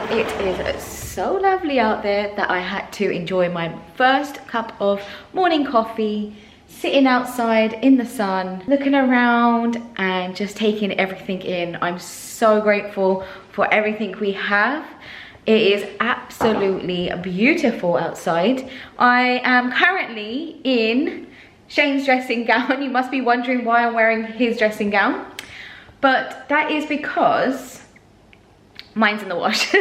It is so lovely out there that I had to enjoy my first cup of morning coffee, sitting outside in the sun, looking around and just taking everything in. I'm so grateful for everything we have. It is absolutely beautiful outside. I am currently in Shane's dressing gown. You must be wondering why I'm wearing his dressing gown, but that is because mine's in the wash.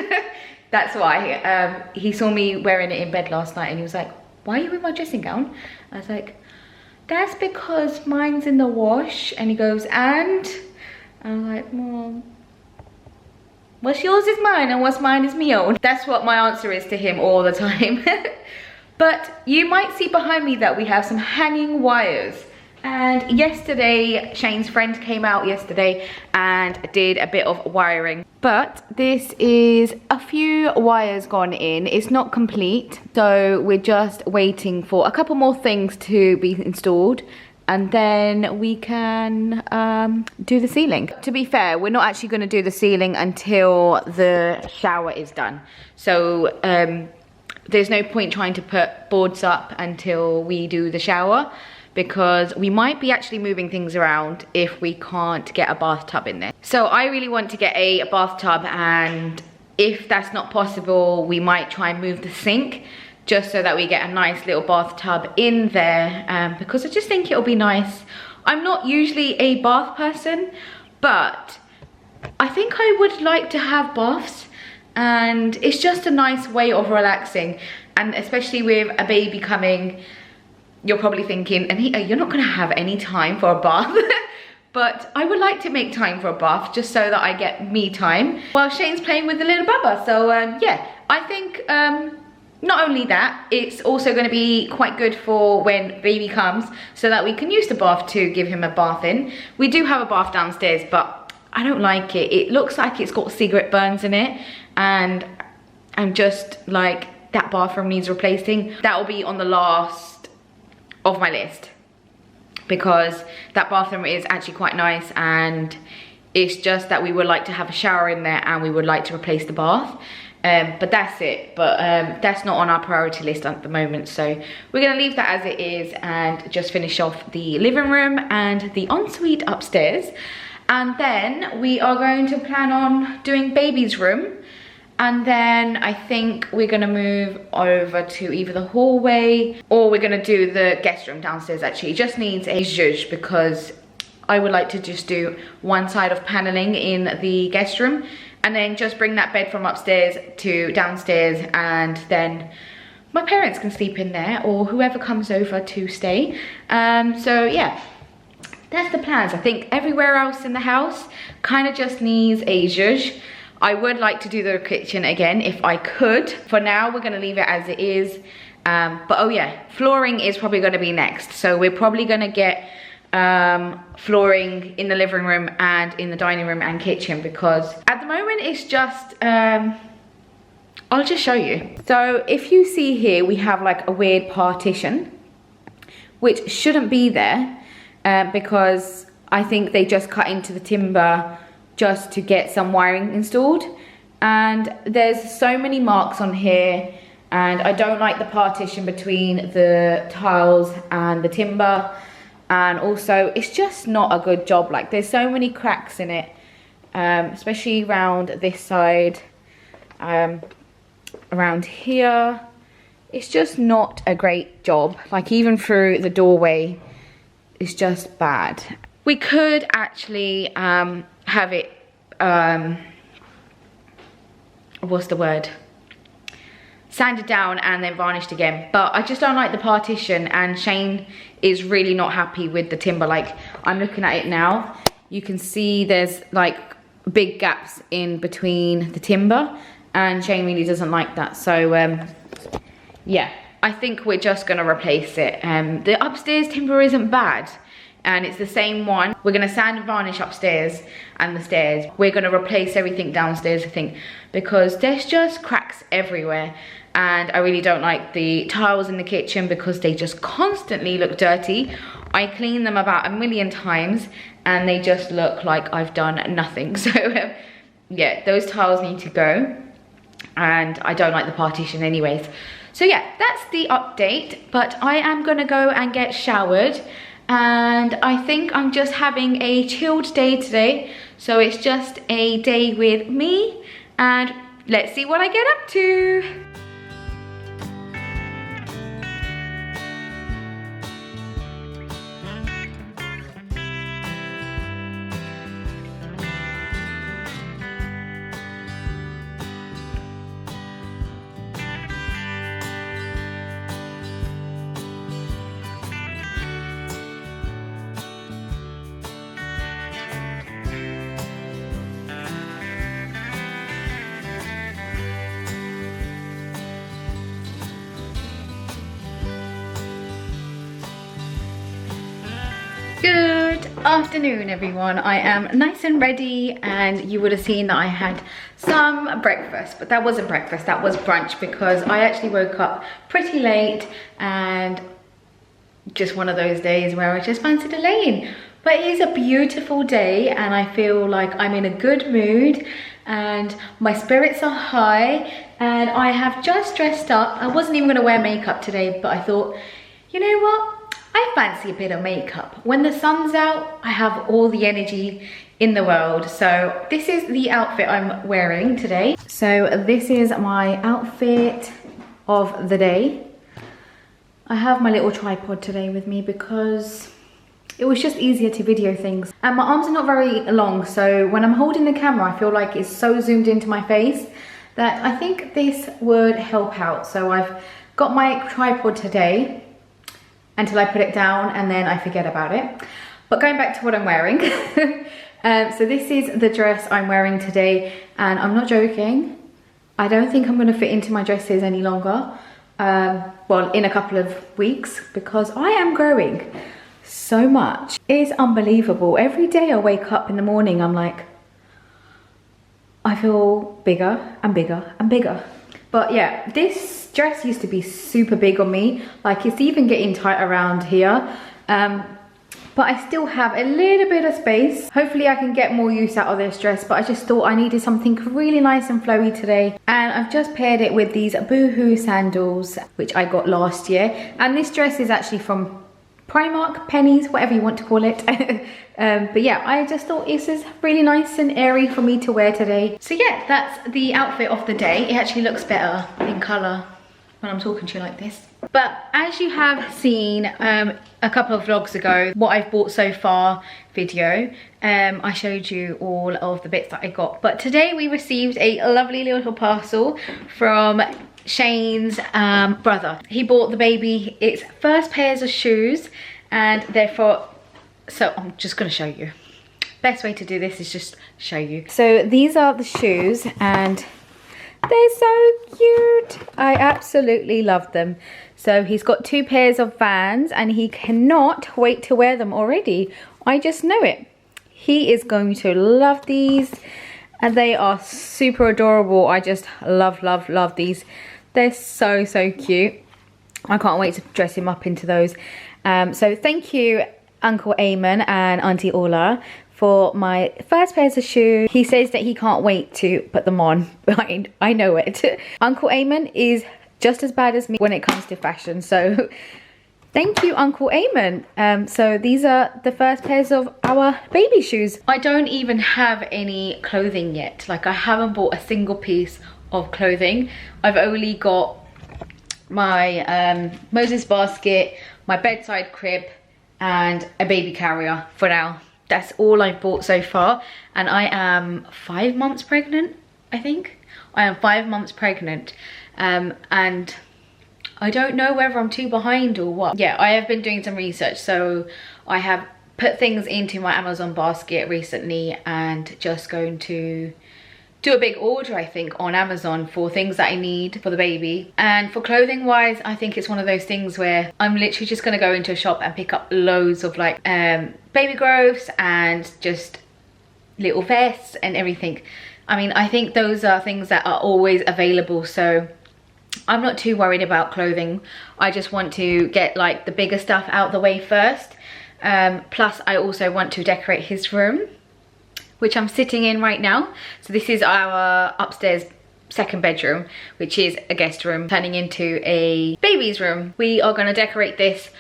That's why. He saw me wearing it in bed last night and he was like, why are you in my dressing gown? I was like, that's because mine's in the wash. And he goes, and I'm like, Mom, what's yours is mine and what's mine is me own. That's what my answer is to him all the time. But you might see behind me that we have some hanging wires. And yesterday, Shane's friend came out yesterday and did a bit of wiring. But this is a few wires gone in. It's not complete. So we're just waiting for a couple more things to be installed. And then we can do the ceiling. To be fair, we're not actually going to do the ceiling until the shower is done. So there's no point trying to put boards up until we do the shower, because we might be actually moving things around if we can't get a bathtub in there. So I really want to get a bathtub, and if that's not possible, we might try and move the sink just so that we get a nice little bathtub in there, because I just think it'll be nice. I'm not usually a bath person, but I think I would like to have baths, and it's just a nice way of relaxing. And especially with a baby coming, you're probably thinking, Anita, you're not gonna have any time for a bath. But I would like to make time for a bath just so that I get me time while Shane's playing with the little bubba. So yeah, I think not only that, it's also gonna be quite good for when baby comes, so that we can use the bath to give him a bath in. We do have a bath downstairs, but I don't like it. It looks like it's got cigarette burns in it, and I'm just like, that bathroom needs replacing. That will be on the last of my list, because that bathroom is actually quite nice, and it's just that we would like to have a shower in there and we would like to replace the bath. But that's it. But that's not on our priority list at the moment, so we're gonna leave that as it is and just finish off the living room and the ensuite upstairs. And then we are going to plan on doing baby's room. And then I think we're gonna move over to either the hallway, or we're gonna do the guest room downstairs. Actually, it just needs a zhuzh, because I would like to just do one side of paneling in the guest room, and then just bring that bed from upstairs to downstairs, and then my parents can sleep in there, or whoever comes over to stay. So yeah, that's the plans. I think everywhere else in the house kind of just needs a zhuzh. I would like to do the kitchen again if I could. For now, we're gonna leave it as it is. But oh yeah, flooring is probably gonna be next. So we're probably gonna get flooring in the living room and in the dining room and kitchen, because at the moment it's just, I'll just show you. So if you see here, we have like a weird partition, which shouldn't be there, because I think they just cut into the timber just to get some wiring installed. And there's so many marks on here, and I don't like the partition between the tiles and the timber. And also, it's just not a good job. Like, there's so many cracks in it, especially around this side, around here. It's just not a great job. Like, even through the doorway, it's just bad. We could actually have it, what's the word? Sanded down and then varnished again. But I just don't like the partition, and Shane is really not happy with the timber. Like, I'm looking at it now. You can see there's like big gaps in between the timber, and Shane really doesn't like that. So yeah, I think we're just gonna replace it. The upstairs timber isn't bad, and it's the same one. We're gonna sand and varnish upstairs and the stairs. We're gonna replace everything downstairs, I think, because there's just cracks everywhere. And I really don't like the tiles in the kitchen because they just constantly look dirty. I clean them about 1,000,000 times and they just look like I've done nothing. So yeah, those tiles need to go. and I don't like the partition anyways. So yeah, that's the update, but I am gonna go and get showered, and I think I'm just having a chilled day today. So it's just a day with me, and let's see what I get up to. Good afternoon, everyone. I am nice and ready, and you would have seen that I had some breakfast, but that wasn't breakfast, that was brunch, because I actually woke up pretty late, and just one of those days where I just fancied a lay-in. But it is a beautiful day, and I feel like I'm in a good mood, and my spirits are high, and I have just dressed up. I wasn't even going to wear makeup today, but I thought, you know what? I fancy a bit of makeup. When the sun's out, I have all the energy in the world. So this is the outfit I'm wearing today. So this is my outfit of the day. I have my little tripod today with me because it was just easier to video things. And my arms are not very long, so when I'm holding the camera, I feel like it's so zoomed into my face that I think this would help out. So I've got my tripod today until I put it down, and then I forget about it. But going back to what I'm wearing. So this is the dress I'm wearing today, and I'm not joking. I don't think I'm gonna fit into my dresses any longer. Well, in a couple of weeks, because I am growing so much. It's unbelievable. Every day I wake up in the morning, I'm like, I feel bigger and bigger and bigger. But yeah, this dress used to be super big on me. Like, it's even getting tight around here. But I still have a little bit of space. Hopefully I can get more use out of this dress, but I just thought I needed something really nice and flowy today. And I've just paired it with these Boohoo sandals, which I got last year. And this dress is actually from Primark, Pennies, whatever you want to call it. But yeah, I just thought this is really nice and airy for me to wear today. So yeah, that's the outfit of the day. It actually looks better in colour when I'm talking to you like this. But as you have seen a couple of vlogs ago, what I've bought so far video, I showed you all of the bits that I got. But today we received a lovely little parcel from Shane's brother. He bought the baby its first pairs of shoes, and therefore, so I'm just going to show you. Best way to do this is just show you. So these are the shoes, and they're so cute. I absolutely love them. So he's got 2 pairs of Vans, and he cannot wait to wear them already. I just know it. He is going to love these, and they are super adorable. I just love, love, love these. They're so, so cute. I can't wait to dress him up into those. So thank you, Uncle Eamon and Auntie Arora, for my first pairs of shoes. He says that he can't wait to put them on. I know it. Uncle Eamon is just as bad as me when it comes to fashion. So thank you, Uncle Eamon. So these are the first pairs of our baby shoes. I don't even have any clothing yet. Like, I haven't bought a single piece of clothing. I've only got my Moses basket, my bedside crib, and a baby carrier for now. That's all I've bought so far, and I am 5 months pregnant, I think. I am 5 months pregnant, and I don't know whether I'm too behind or what. Yeah, I have been doing some research, so I have put things into my Amazon basket recently, and just going to do a big order, I think, on Amazon for things that I need for the baby. And for clothing wise, I think it's one of those things where I'm literally just gonna go into a shop and pick up loads of like baby growths and just little vests and everything. I mean, I think those are things that are always available, so I'm not too worried about clothing. I just want to get like the bigger stuff out the way first. Plus I also want to decorate his room, which I'm sitting in right now. So this is our upstairs second bedroom, which is a guest room turning into a baby's room. We are going to decorate this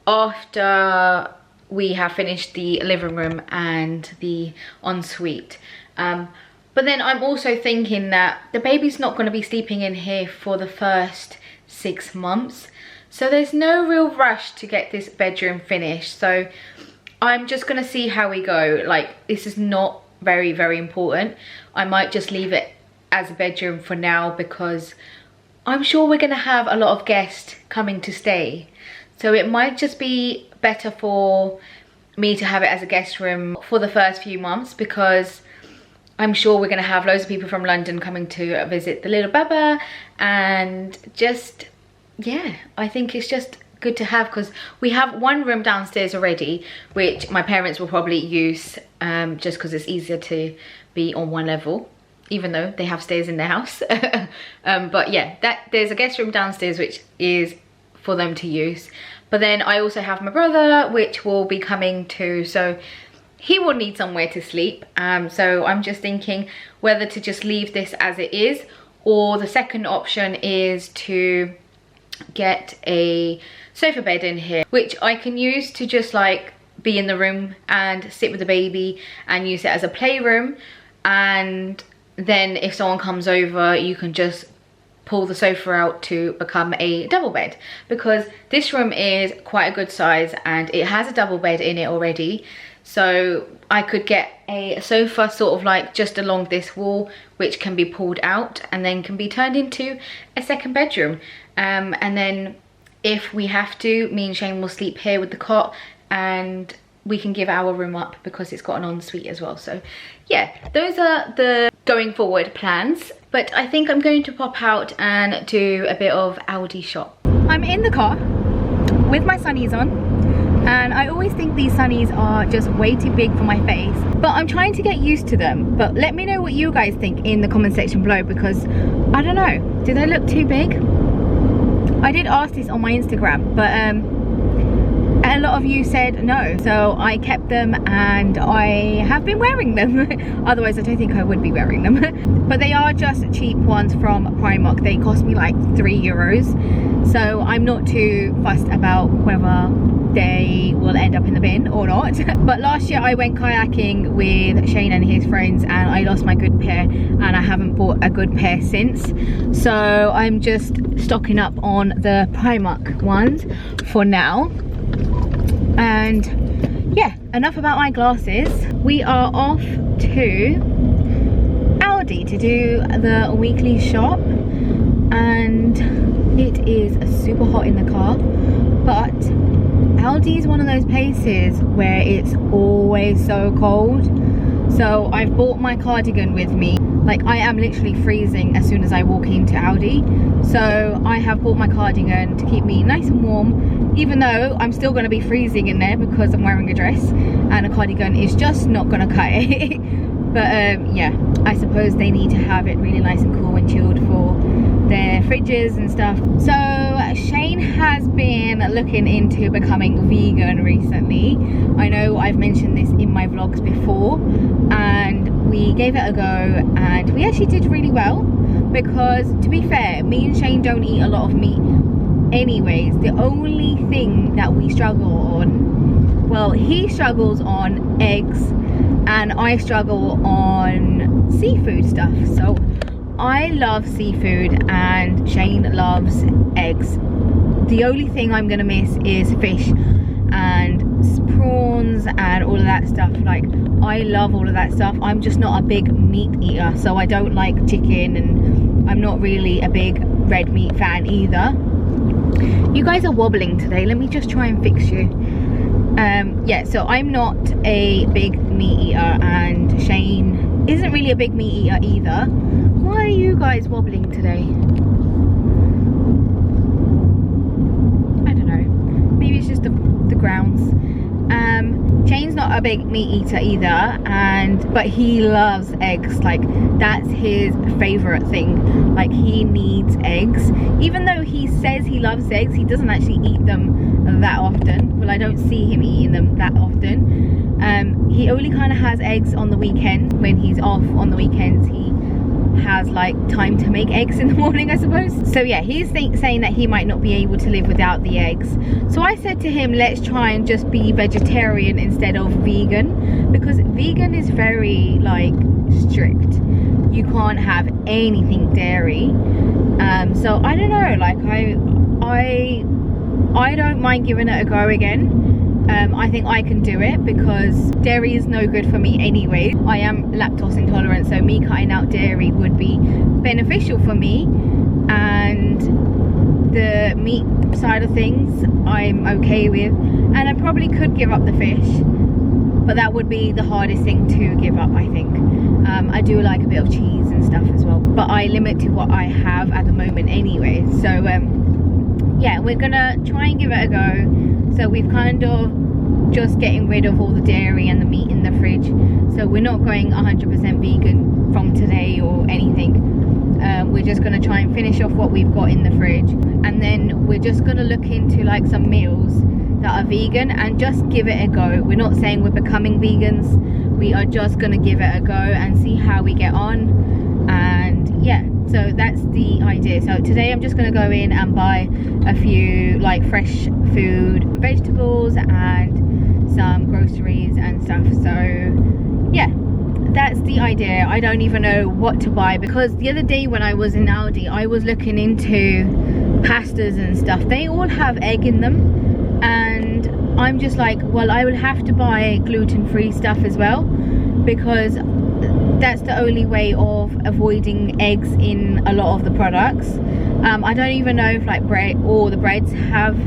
after we have finished the living room and the ensuite. But then I'm also thinking that the baby's not going to be sleeping in here for the first 6 months, so there's no real rush to get this bedroom finished. So I'm just going to see how we go. Like, this is not very important. I might just leave it as a bedroom for now, because I'm sure we're going to have a lot of guests coming to stay, so it might just be better for me to have it as a guest room for the first few months, because I'm sure we're going to have loads of people from London coming to visit the little baba. And just, yeah, I think it's just good to have, because we have one room downstairs already, which my parents will probably use just because it's easier to be on one level, even though they have stairs in their house. But yeah, there's a guest room downstairs which is for them to use. But then I also have my brother, which will be coming too, so he will need somewhere to sleep. So I'm just thinking whether to just leave this as it is, or the second option is to get a sofa bed in here, which I can use to just like be in the room and sit with the baby and use it as a playroom. And then if someone comes over, you can just pull the sofa out to become a double bed, because this room is quite a good size and it has a double bed in it already. So I could get a sofa sort of like just along this wall, which can be pulled out and then can be turned into a second bedroom. And then if we have to, me and Shane will sleep here with the cot, and we can give our room up because it's got an ensuite as well. So yeah, those are the going forward plans. But I think I'm going to pop out and do a bit of Aldi shop. I'm in the car with my sunnies on, and I always think these sunnies are just way too big for my face, but I'm trying to get used to them. But let me know what you guys think in the comment section below, because I don't know, do they look too big? I did ask this on my Instagram, but a lot of you said no, so I kept them and I have been wearing them. Otherwise I don't think I would be wearing them. But they are just cheap ones from Primark. They cost me like €3, so I'm not too fussed about whether they will end up in the bin or not. But last year I went kayaking with Shane and his friends, and I lost my good pair, and I haven't bought a good pair since. So I'm just stocking up on the Primark ones for now. And yeah, enough about my glasses. We are off to Aldi to do the weekly shop, and it is super hot in the car, but Aldi is one of those places where it's always so cold. So I've bought my cardigan with me. Like, I am literally freezing as soon as I walk into Aldi. So I have bought my cardigan to keep me nice and warm, even though I'm still going to be freezing in there because I'm wearing a dress, and a cardigan is just not going to cut it. But yeah, I suppose they need to have it really nice and cool and chilled for their fridges and stuff. So Shane has been looking into becoming vegan recently. I know I've mentioned this in my vlogs before, and we gave it a go, and we actually did really well, because to be fair, me and Shane don't eat a lot of meat anyways. The only thing that we struggle on, well, he struggles on eggs and I struggle on seafood stuff. So I love seafood and Shane loves eggs. The only thing I'm gonna miss is fish and prawns and all of that stuff. Like, I love all of that stuff. I'm just not a big meat eater, so I don't like chicken, and I'm not really a big red meat fan either. You guys are wobbling today. Let me just try and fix you. Yeah, so I'm not a big meat eater, and Shane isn't really a big meat eater either. Why are you guys wobbling today? I don't know. Maybe it's just the grounds. Shane's not a big meat eater either, but he loves eggs. Like, that's his favorite thing. Like, he needs eggs. Even though he says he loves eggs, he doesn't actually eat them that often. Well, I don't see him eating them that often. He only kind of has eggs on the weekends. When he's off on the weekends, he has like time to make eggs in the morning, I suppose. So yeah, he's saying that he might not be able to live without the eggs. So I said to him, let's try and just be vegetarian instead of vegan, because vegan is very like strict. You can't have anything dairy. So I don't know, like I don't mind giving it a go again. I think I can do it because dairy is no good for me anyway. I am lactose intolerant, so me cutting out dairy would be beneficial for me. And the meat side of things I'm okay with, and I probably could give up the fish, but that would be the hardest thing to give up, I think. I do like a bit of cheese and stuff as well, but I limit to what I have at the moment anyway. So yeah, we're gonna try and give it a go. So we've kind of just getting rid of all the dairy and the meat in the fridge, so we're not going 100% vegan from today or anything. We're just going to try and finish off what we've got in the fridge, and then we're just going to look into like some meals that are vegan and just give it a go. We're not saying we're becoming vegans, we are just going to give it a go and see how we get on. And yeah, so that's the idea. So today I'm just going to go in and buy a few like fresh food, vegetables and some groceries and stuff. So yeah, that's the idea. I don't even know what to buy, because the other day when I was in Aldi, I was looking into pastas and stuff. They all have egg in them, and I'm just like, well, I will have to buy gluten-free stuff as well, because that's the only way of avoiding eggs in a lot of the products. I don't even know if like bread or the breads have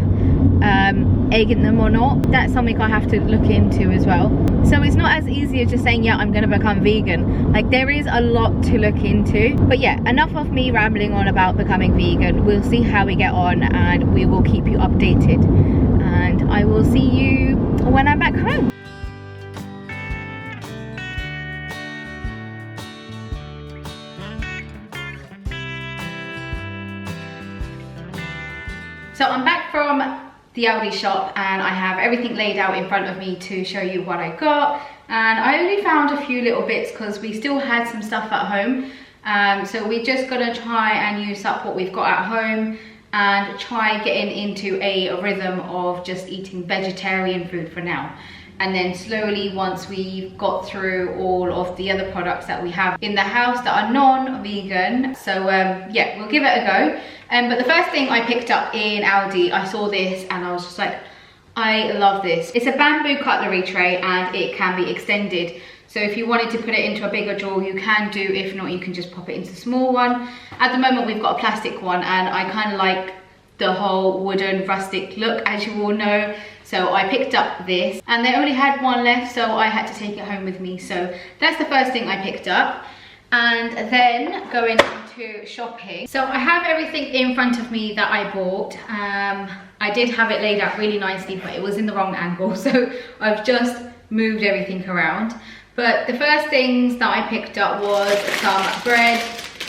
egg in them or not. That's something I have to look into as well. So it's not as easy as just saying, yeah, I'm gonna become vegan. Like, there is a lot to look into. But yeah, enough of me rambling on about becoming vegan. We'll see how we get on, and we will keep you updated, and I will see you when I'm back home. So I'm back from the Aldi shop, and I have everything laid out in front of me to show you what I got. And I only found a few little bits because we still had some stuff at home. So we're just gonna try and use up what we've got at home and try getting into a rhythm of just eating vegetarian food for now. And then slowly, once we've got through all of the other products that we have in the house that are non-vegan, so yeah, we'll give it a go. But the first thing I picked up in Aldi, I saw this and I was just like, I love this. It's a bamboo cutlery tray and it can be extended. So if you wanted to put it into a bigger drawer, you can do. If not, you can just pop it into a small one. At the moment, we've got a plastic one, and I kind of like the whole wooden rustic look, as you all know. So I picked up this, and they only had one left, so I had to take it home with me. So that's the first thing I picked up. And then going into shopping, so I have everything in front of me that I bought. I did have it laid out really nicely, but it was in the wrong angle, so I've just moved everything around. But the first things that I picked up was some bread,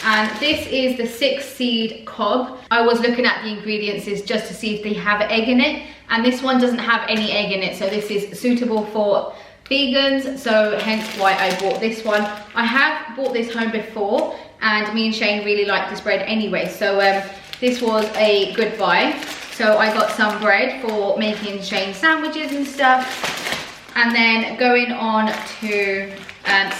and this is the 6-seed cob. I was looking at the ingredients just to see if they have egg in it, and this one doesn't have any egg in it, so this is suitable for vegans, so hence why I bought this one. I have bought this home before, and me and Shane really like this bread anyway, so this was a good buy. So I got some bread for making Shane sandwiches and stuff. And then going on to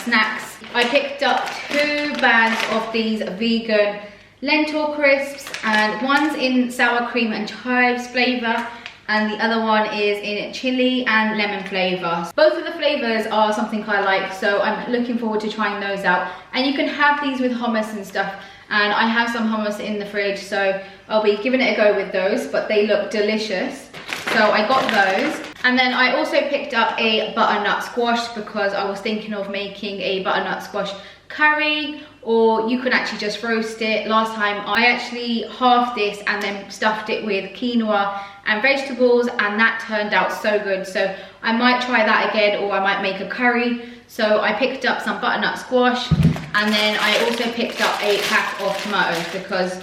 snacks, I picked up 2 bags of these vegan lentil crisps, and one's in sour cream and chives flavour, and the other one is in chili and lemon flavour. Both of the flavours are something I like, so I'm looking forward to trying those out. And you can have these with hummus and stuff, and I have some hummus in the fridge, so I'll be giving it a go with those, but they look delicious. So I got those. And then I also picked up a butternut squash, because I was thinking of making a butternut squash curry, or you can actually just roast it. Last time I actually halved this and then stuffed it with quinoa and vegetables, and that turned out so good. So I might try that again, or I might make a curry. So I picked up some butternut squash, and then I also picked up a pack of tomatoes, because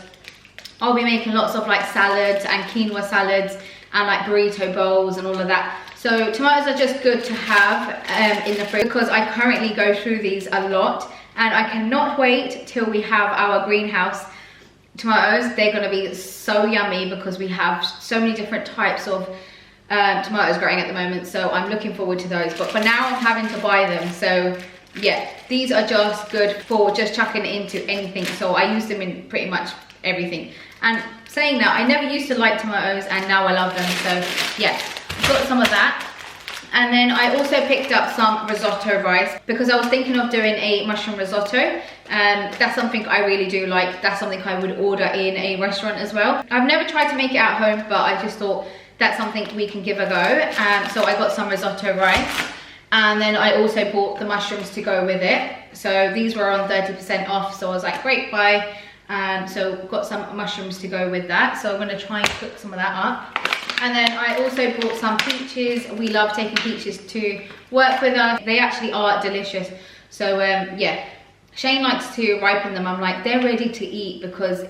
I'll be making lots of like salads and quinoa salads and like burrito bowls and all of that. So tomatoes are just good to have in the fridge, because I currently go through these a lot, And I cannot wait till we have our greenhouse tomatoes. They're gonna be so yummy because we have so many different types of tomatoes growing at the moment. So I'm looking forward to those. But for now, I'm having to buy them. So yeah, these are just good for just chucking into anything. So I use them in pretty much everything. And saying that, I never used to like tomatoes and now I love them. So yeah, got some of that. And then I also picked up some risotto rice because I was thinking of doing a mushroom risotto. That's something I really do like. That's something I would order in a restaurant as well. I've never tried to make it at home, but I just thought that's something we can give a go. So I got some risotto rice. And then I also bought the mushrooms to go with it. So these were on 30% off. So I was like, great, buy. So got some mushrooms to go with that. So I'm gonna try and cook some of that up. And then I also bought some peaches. We love taking peaches to work with us. They actually are delicious. So yeah, Shane likes to ripen them. I'm like, they're ready to eat because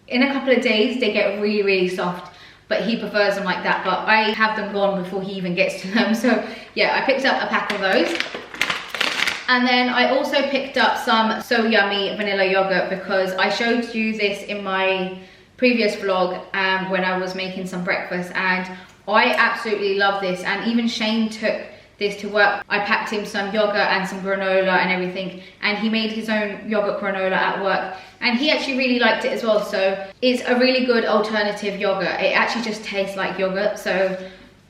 in a couple of days they get really, really soft. But he prefers them like that. But I have them gone before he even gets to them. So yeah, I picked up a pack of those. And then I also picked up some So Yummy vanilla yogurt because I showed you this in my previous vlog when I was making some breakfast, and I absolutely love this. And even Shane took this to work. I packed him some yogurt and some granola and everything, and he made his own yogurt granola at work, and he actually really liked it as well. So it's a really good alternative yogurt. It actually just tastes like yogurt, so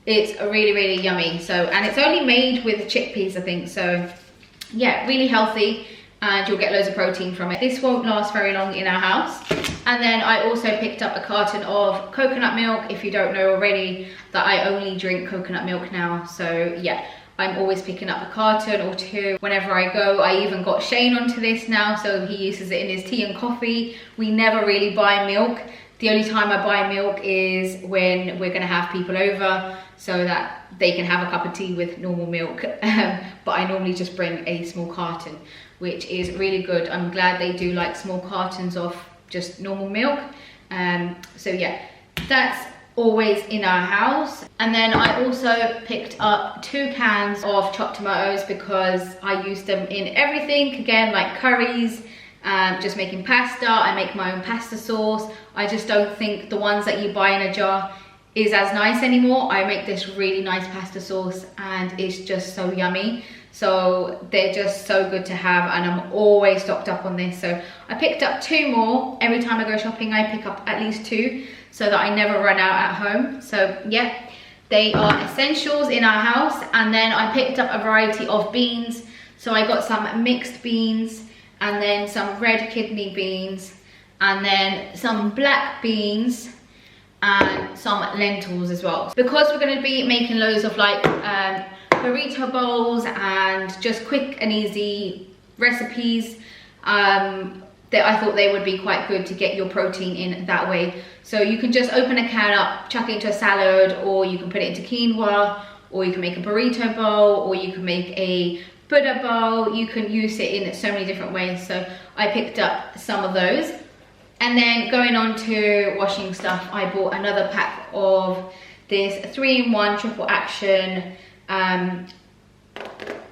it's really, really yummy. So, and it's only made with chickpeas, I think. So yeah, really healthy, and you'll get loads of protein from it. This won't last very long in our house. And then I also picked up a carton of coconut milk. If you don't know already, that I only drink coconut milk now. So yeah, I'm always picking up a carton or two whenever I go. I even got Shane onto this now, so he uses it in his tea and coffee. We never really buy milk. The only time I buy milk is when we're gonna have people over so that they can have a cup of tea with normal milk. But I normally just bring a small carton, which is really good. I'm glad they do like small cartons of just normal milk. So yeah, that's always in our house. And then I also picked up 2 cans of chopped tomatoes because I use them in everything, again, like curries, just making pasta. I make my own pasta sauce. I just don't think the ones that you buy in a jar is as nice anymore. I make this really nice pasta sauce and it's just so yummy. So they're just so good to have, and I'm always stocked up on this. So I picked up 2 more. Every time I go shopping, I pick up at least 2 so that I never run out at home. So yeah, they are essentials in our house. And then I picked up a variety of beans. So I got some mixed beans, and then some red kidney beans, and then some black beans, and some lentils as well. Because we're going to be making loads of like burrito bowls and just quick and easy recipes, that I thought they would be quite good to get your protein in that way. So you can just open a can up, chuck it into a salad, or you can put it into quinoa, or you can make a burrito bowl, or you can make a Buddha bowl. You can use it in so many different ways. So I picked up some of those. And then going on to washing stuff, I bought another pack of this 3-in-1 triple action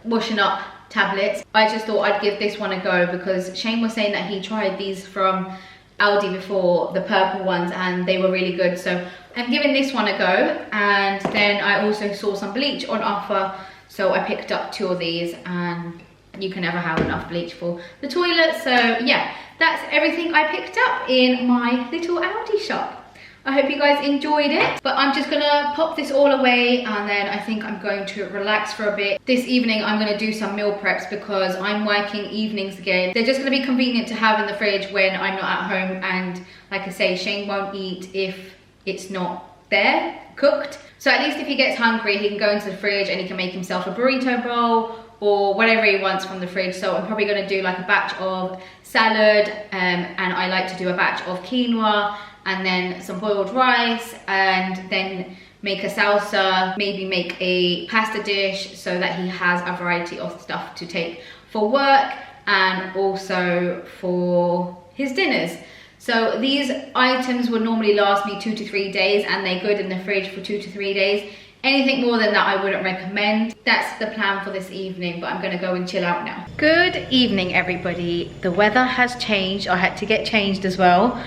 washing up tablets. I just thought I'd give this one a go because Shane was saying that he tried these from Aldi before, the purple ones, and they were really good. So I'm giving this one a go. And then I also saw some bleach on offer, so I picked up 2 of these, and you can never have enough bleach for the toilet. So yeah, that's everything I picked up in my little Aldi shop. I hope you guys enjoyed it, but I'm just gonna pop this all away, and then I think I'm going to relax for a bit. This evening I'm gonna do some meal preps because I'm working evenings again. They're just gonna be convenient to have in the fridge when I'm not at home, and like I say, Shane won't eat if it's not there, cooked. So at least if he gets hungry, he can go into the fridge and he can make himself a burrito bowl or whatever he wants from the fridge. So I'm probably gonna do like a batch of salad, and I like to do a batch of quinoa, and then some boiled rice, and then make a salsa, maybe make a pasta dish so that he has a variety of stuff to take for work and also for his dinners. So these items would normally last me 2 to 3 days, and they're good in the fridge for 2 to 3 days. Anything more than that I wouldn't recommend. That's the plan for this evening, but I'm gonna go and chill out now. Good evening, everybody. The weather has changed. I had to get changed as well.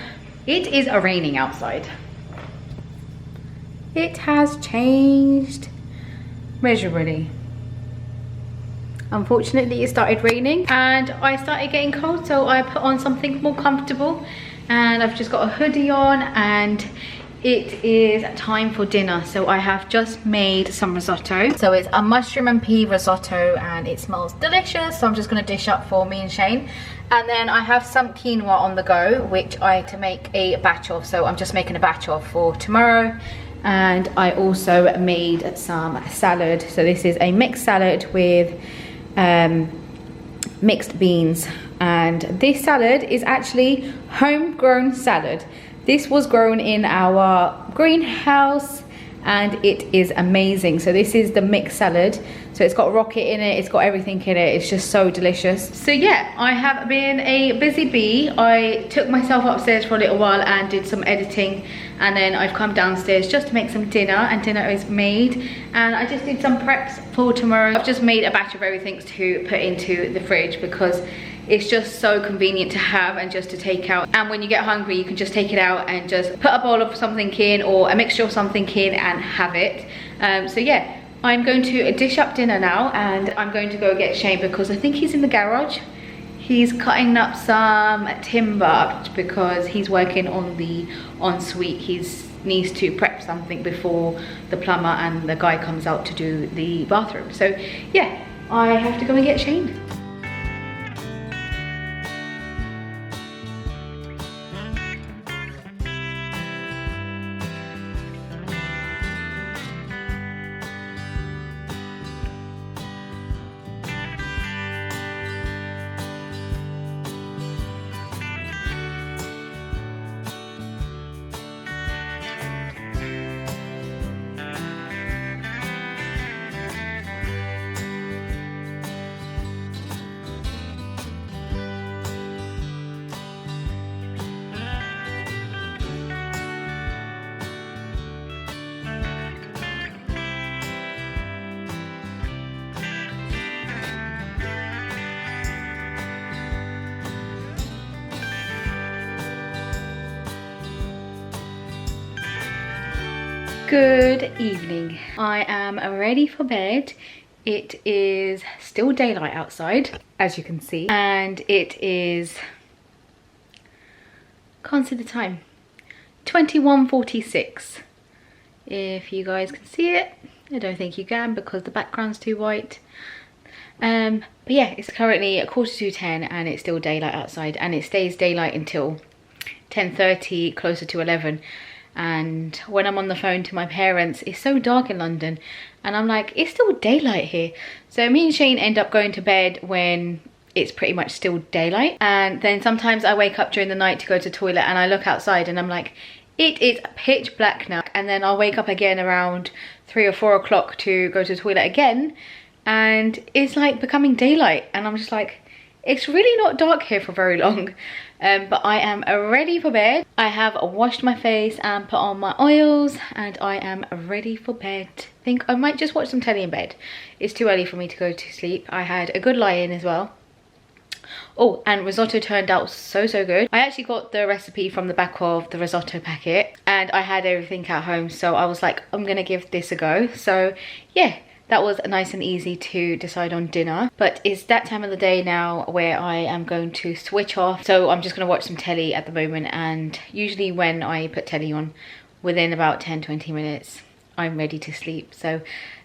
It is raining outside. It has changed measurably. Unfortunately, it started raining and I started getting cold, so I put on something more comfortable, and I've just got a hoodie on, and it is time for dinner. So I have just made some risotto. So it's a mushroom and pea risotto and it smells delicious. So I'm just gonna dish up for me and Shane. And then I have some quinoa on the go, which I had to make a batch of. So I'm just making a batch of for tomorrow. And I also made some salad. So this is a mixed salad with mixed beans. And this salad is actually homegrown salad. This was grown in our greenhouse and it is amazing. So this is the mixed salad. So it's got rocket in it, it's got everything in it. It's just so delicious. So yeah, I have been a busy bee. I took myself upstairs for a little while and did some editing, and then I've come downstairs just to make some dinner, and dinner is made. And I just did some preps for tomorrow. I've just made a batch of everything to put into the fridge because it's just so convenient to have and just to take out. And when you get hungry, you can just take it out and just put a bowl of something in or a mixture of something in and have it. So yeah, I'm going to dish up dinner now, and I'm going to go get Shane because I think he's in the garage. He's cutting up some timber because he's working on the ensuite. He needs to prep something before the plumber and the guy comes out to do the bathroom. So yeah, I have to go and get Shane. Good evening. I am ready for bed. It is still daylight outside, as you can see, and it is, can't see the time, 21:46. If you guys can see it, I don't think you can because the background's too white. But yeah, it's currently 10:15 and it's still daylight outside, and it stays daylight until 10:30, closer to 11. And when I'm on the phone to my parents, it's so dark in London and I'm like, it's still daylight here. So me and Shane end up going to bed when it's pretty much still daylight, and then sometimes I wake up during the night to go to the toilet and I look outside and I'm like, it is pitch black now. And then I'll wake up again around 3 or 4 o'clock to go to the toilet again, and it's like becoming daylight, and I'm just like, it's really not dark here for very long. But I am ready for bed. I have washed my face and put on my oils, and I am ready for bed. I think I might just watch some telly in bed. It's too early for me to go to sleep. I had a good lie-in as well. Oh, and risotto turned out so good. I actually got the recipe from the back of the risotto packet, and I had everything at home, so I was like, I'm gonna give this a go. So yeah, that was nice and easy to decide on dinner. But it's that time of the day now where I am going to switch off. So I'm just going to watch some telly at the moment, and usually when I put telly on, within about 10-20 minutes, I'm ready to sleep. So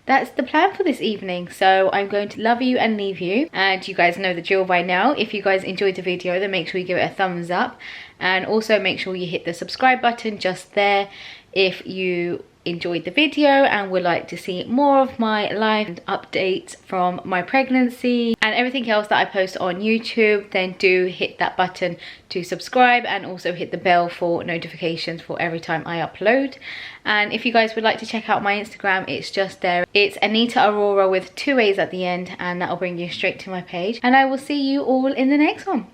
that's the plan for this evening. So I'm going to love you and leave you. And you guys know the drill by now. If you guys enjoyed the video, then make sure you give it a thumbs up. And also make sure you hit the subscribe button just there if you enjoyed the video and would like to see more of my live updates from my pregnancy and everything else that I post on YouTube. Then do hit that button to subscribe, and also hit the bell for notifications for every time I upload. And if you guys would like to check out my Instagram, it's just there. It's Anita Arora with 2 A's at the end, and that'll bring you straight to my page. And I will see you all in the next one.